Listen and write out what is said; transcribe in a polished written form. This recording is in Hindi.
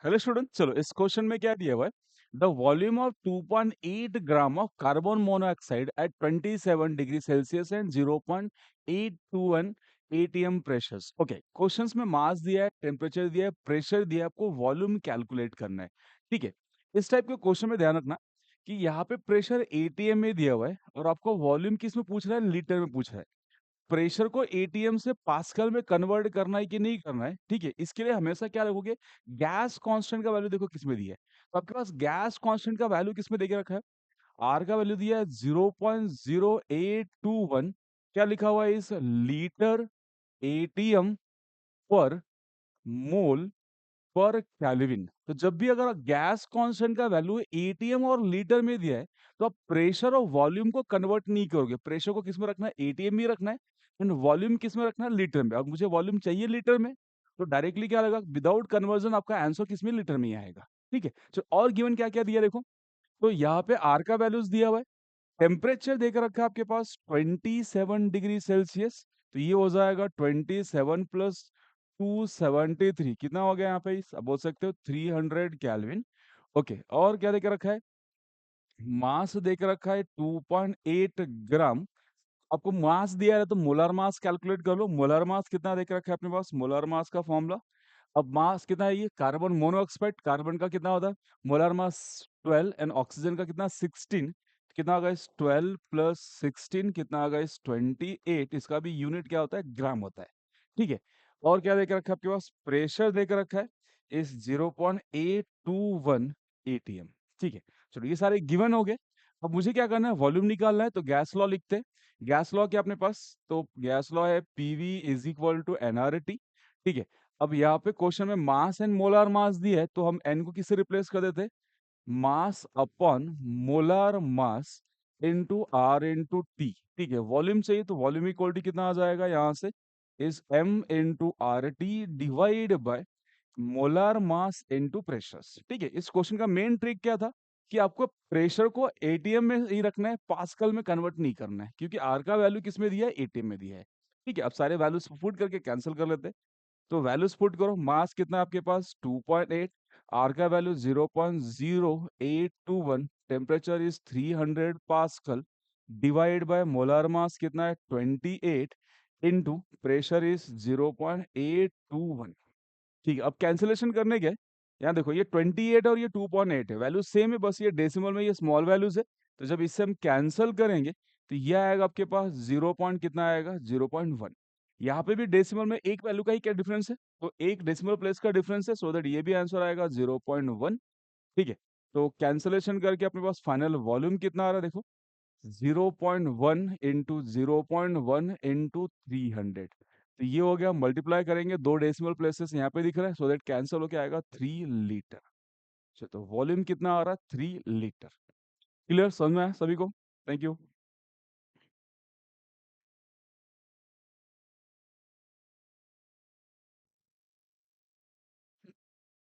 हेलो स्टूडेंट, चलो इस क्वेश्चन में क्या दिया हुआ है। The volume of 2.8 gram of carbon monoxide at 27 degree Celsius and 0.821 ATM pressures. Okay, questions में मास दिया है, टेम्परेचर दिया है, प्रेशर दिया है, आपको वॉल्यूम कैलकुलेट करना है। ठीक है, इस टाइप के क्वेश्चन में ध्यान रखना कि यहाँ पे प्रेशर एटीएम में दिया हुआ है और आपको वॉल्यूम किस में पूछ रहा है, लीटर में पूछ रहा है। प्रेशर को एटीएम से पास्कल में कन्वर्ट करना है कि नहीं करना है, ठीक है, इसके लिए हमेशा क्या रखोगे, गैस कांस्टेंट का वैल्यू देखो किसमें दिया है। तो आपके पास गैस कांस्टेंट का वैल्यू किसमें देके रखा है, आर का वैल्यू दिया है 0.0821। क्या लिखा हुआ है, इस लीटर एटीएम पर मोल पर केल्विन। तो जब भी अगर गैस कांस्टेंट का वैल्यू एटीएम और लीटर में दिया है, तो आप प्रेशर और वॉल्यूम को कन्वर्ट नहीं करोगे। प्रेशर को किस में रखना है, एटीएम में रखना है, एंड वॉल्यूम किस में रखना है, लीटर में। अब मुझे वॉल्यूम चाहिए लीटर में, तो डायरेक्टली क्या लगेगा, विदाउट कन्वर्जन आपका आंसर किस में, लीटर में ही आएगा। ठीक है, तो और गिवन क्या क्या दिया देखो। तो यहाँ पे आर का वैल्यूज दिया हुआ है, टेम्परेचर देकर रखा है आपके पास 27 डिग्री सेल्सियस। तो ये हो जाएगा 27 प्लस 273, कितना हो गया यहाँ पे, आप बोल सकते हो 300 कैल्विन। ओके, और क्या देकर रखा है, मास देकर रखा है 2.8 ग्राम। आपको मास दिया है तो मोलर मास कैलकुलेट कर लो। मोलर मास कितना देकर रखा है अपने पास, मोलर मास का फॉर्मूला। अब मास कितना है, ये कार्बन मोनोऑक्साइड, कार्बन का कितना होता है, मोलर मास 12, एंड ऑक्सीजन का कितना 16। कितना होगा इस 12 प्लस 16, कितना होगा इस 28। इसका भी यूनिट क्या होता है, ग्राम होता है। ठीक है, और क्या देकर रखा है आपके पास, प्रेशर देकर रखा है इस 0.821 एटीएम। ठीक है, चलो ये सारे गिवन हो गए। अब मुझे क्या करना है, वॉल्यूम निकालना है, तो गैस लॉ लिखते हैं। गैस लॉ क्या अपने पास, तो गैस लॉ है PV is equal to nRT. ठीक है, अब यहाँ पे क्वेश्चन में मास एंड मोलार मास दी है, तो हम एन को किससे रिप्लेस कर देते, mass upon molar mass into R into T. ठीक है, वॉल्यूम चाहिए तो वॉल्यूम इक्वलिटी कितना आ जाएगा यहाँ से, is M into R T divide by molar mass into pressures. ठीक है, इस क्वेश्चन का मेन ट्रिक क्या था कि आपको प्रेशर को एटीएम में ही रखना है, पास्कल में कन्वर्ट नहीं करना है, क्योंकि आर का वैल्यू किस में दिया है, एटीएम में दिया है। ठीक है, अब सारे वैल्यूज पुट करके कैंसिल कर लेते हैं। तो वैल्यूज पुट करो, मास कितना है आपके पास 2.8, आर का value 0.0821, temperature is 300 pascal, divide by molar मास कितना है 28, इनटू प्रेशर इज 0.821। ठीक है, अब कैंसिलेशन करने के, यहाँ देखो ये 28 और ये 2.8 है, वैल्यू सेम है, बस ये डेसिमल में ये स्मॉल वैल्यूज है। तो जब इससे हम कैंसिल करेंगे तो ये आएगा आपके पास 0 पॉइंट कितना आएगा, 0.1। यहाँ पे भी डेसिमल में एक वैल्यू का ही क्या डिफरेंस है, तो एक डेसिमल प्लेस का डिफरेंस है, सो दैट ये भी आंसर आएगा 0.1। ठीक है, तो कैंसिलेशन करके अपने पास फाइनल वॉल्यूम कितना आ रहा है देखो, 0.1 इंटू 0.1 इंटू 300। तो ये हो गया, मल्टीप्लाई करेंगे, दो डेसिमल प्लेसेस यहाँ पे दिख रहा है, सो दैट कैंसिल होके आएगा 3 लीटर। तो वॉल्यूम कितना आ रहा है, 3 लीटर। क्लियर, समझ में आया सभी को? Thank you.